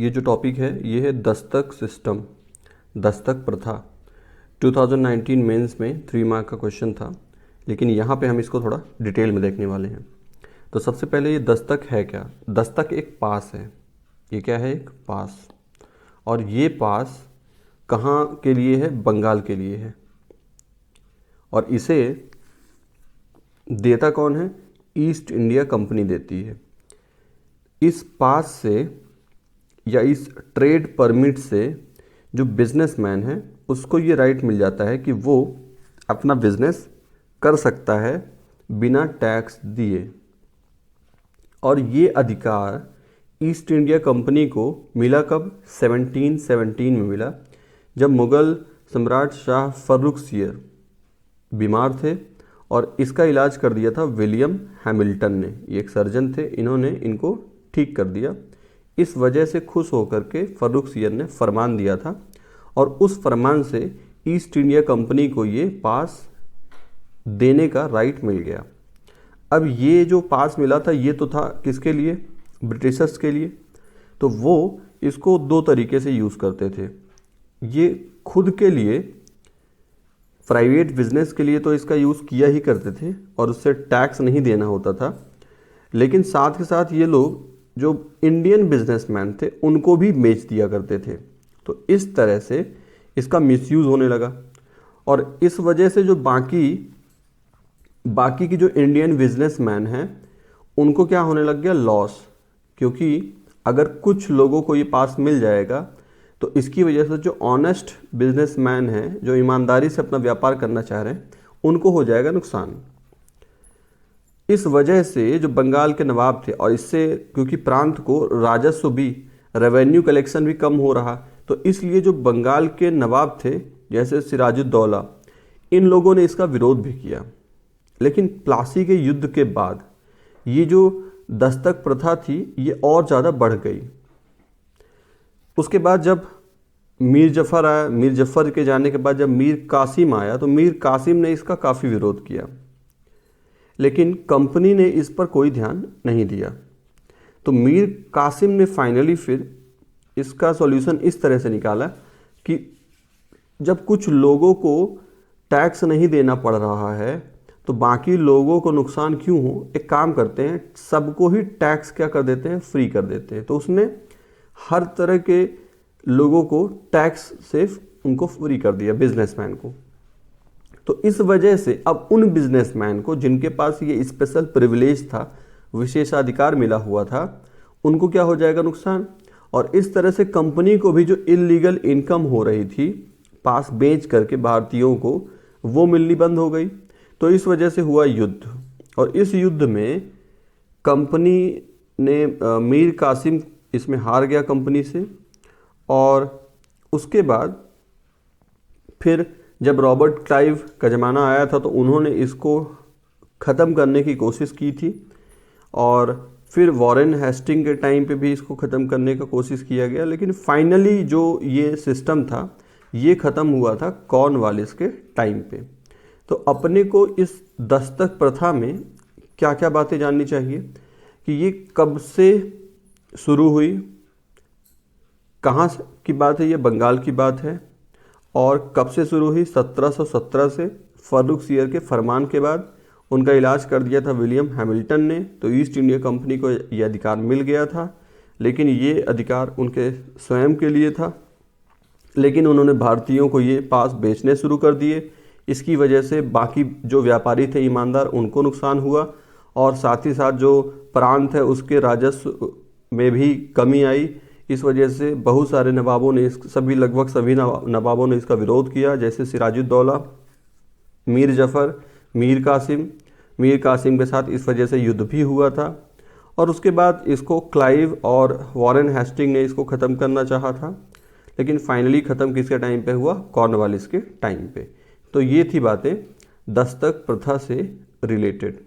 ये जो टॉपिक है ये है दस्तक सिस्टम, दस्तक प्रथा। 2019 मेंस में 3 मार्क का क्वेश्चन था, लेकिन यहाँ पे हम इसको थोड़ा डिटेल में देखने वाले हैं। तो सबसे पहले ये दस्तक है क्या? दस्तक एक पास है। ये क्या है? एक पास। और ये पास कहाँ के लिए है? बंगाल के लिए है। और इसे देता कौन है? ईस्ट इंडिया कंपनी देती है। इस पास से या इस ट्रेड परमिट से जो बिजनेसमैन है उसको ये राइट मिल जाता है कि वो अपना बिजनेस कर सकता है बिना टैक्स दिए। और ये अधिकार ईस्ट इंडिया कंपनी को मिला कब? 1717 में मिला, जब मुग़ल सम्राट शाह फर्रुखसियर बीमार थे और इसका इलाज कर दिया था विलियम हैमिल्टन ने। ये एक सर्जन थे, इन्होंने इनको ठीक कर दिया। इस वजह से खुश होकर के फर्रुखसियर ने फरमान दिया था और उस फरमान से ईस्ट इंडिया कंपनी को ये पास देने का राइट मिल गया। अब ये जो पास मिला था ये तो था किसके लिए? ब्रिटिशर्स के लिए। तो वो इसको 2 तरीके से यूज़ करते थे। ये खुद के लिए, प्राइवेट बिजनेस के लिए तो इसका यूज़ किया ही करते थे और उससे टैक्स नहीं देना होता था, लेकिन साथ के साथ ये लोग जो इंडियन बिजनेसमैन थे उनको भी बेच दिया करते थे। तो इस तरह से इसका मिसयूज़ होने लगा और इस वजह से जो बाकी की जो इंडियन बिजनेसमैन हैं उनको क्या होने लग गया? लॉस। क्योंकि अगर कुछ लोगों को ये पास मिल जाएगा तो इसकी वजह से जो ऑनेस्ट बिजनेसमैन हैं, जो ईमानदारी से अपना व्यापार करना चाह रहे हैं, उनको हो जाएगा नुकसान। इस वजह से जो बंगाल के नवाब थे, और इससे क्योंकि प्रांत को राजस्व भी, रेवेन्यू कलेक्शन भी कम हो रहा, तो इसलिए जो बंगाल के नवाब थे जैसे सिराजुद्दौला, इन लोगों ने इसका विरोध भी किया। लेकिन प्लासी के युद्ध के बाद ये जो दस्तक प्रथा थी ये और ज़्यादा बढ़ गई। उसके बाद जब मीर जफ़र आया, मीर जफ़र के जाने के बाद जब मीर कासिम आया तो मीर कासिम ने इसका काफ़ी विरोध किया, लेकिन कंपनी ने इस पर कोई ध्यान नहीं दिया। तो मीर कासिम ने फाइनली फिर इसका सॉल्यूशन इस तरह से निकाला कि जब कुछ लोगों को टैक्स नहीं देना पड़ रहा है तो बाकी लोगों को नुकसान क्यों हो, एक काम करते हैं, सबको ही टैक्स क्या कर देते हैं? फ्री कर देते हैं। तो उसने हर तरह के लोगों को टैक्स से उनको फ्री कर दिया, बिजनेसमैन को। तो इस वजह से अब उन बिजनेसमैन को जिनके पास ये स्पेशल प्रिविलेज था, विशेषाधिकार मिला हुआ था, उनको क्या हो जाएगा? नुकसान। और इस तरह से कंपनी को भी जो इलीगल इनकम हो रही थी पास बेच करके भारतीयों को, वो मिलनी बंद हो गई। तो इस वजह से हुआ युद्ध, और इस युद्ध में कंपनी ने मीर कासिम इसमें हार गया कंपनी से। और उसके बाद फिर जब रॉबर्ट क्लाइव का ज़माना आया था तो उन्होंने इसको ख़त्म करने की कोशिश की थी, और फिर वॉरेन हेस्टिंग के टाइम पे भी इसको ख़त्म करने का कोशिश किया गया, लेकिन फाइनली जो ये सिस्टम था ये ख़त्म हुआ था कॉर्नवालिस के टाइम पे। तो अपने को इस दस्तक प्रथा में क्या क्या बातें जाननी चाहिए कि ये कब से शुरू हुई, कहाँ की बात है? ये बंगाल की बात है। और कब से शुरू हुई? 1717 से। फर्रुखसियर के फरमान के बाद उनका इलाज कर दिया था विलियम हैमिल्टन ने, तो ईस्ट इंडिया कंपनी को ये अधिकार मिल गया था, लेकिन ये अधिकार उनके स्वयं के लिए था। लेकिन उन्होंने भारतीयों को ये पास बेचने शुरू कर दिए। इसकी वजह से बाकी जो व्यापारी थे ईमानदार, उनको नुकसान हुआ, और साथ ही साथ जो प्रांत है उसके राजस्व में भी कमी आई। इस वजह से बहुत सारे नवाबों ने लगभग सभी नवाबों ने इसका विरोध किया, जैसे सिराजुद्दौला, मीर जफ़र, मीर कासिम के साथ इस वजह से युद्ध भी हुआ था। और उसके बाद इसको क्लाइव और वॉरेन हेस्टिंग ने इसको ख़त्म करना चाहा था, लेकिन फाइनली ख़त्म किसके टाइम पे हुआ? कॉर्नवालिस के टाइम पे। तो ये थी बातें दस्तक प्रथा से रिलेटेड।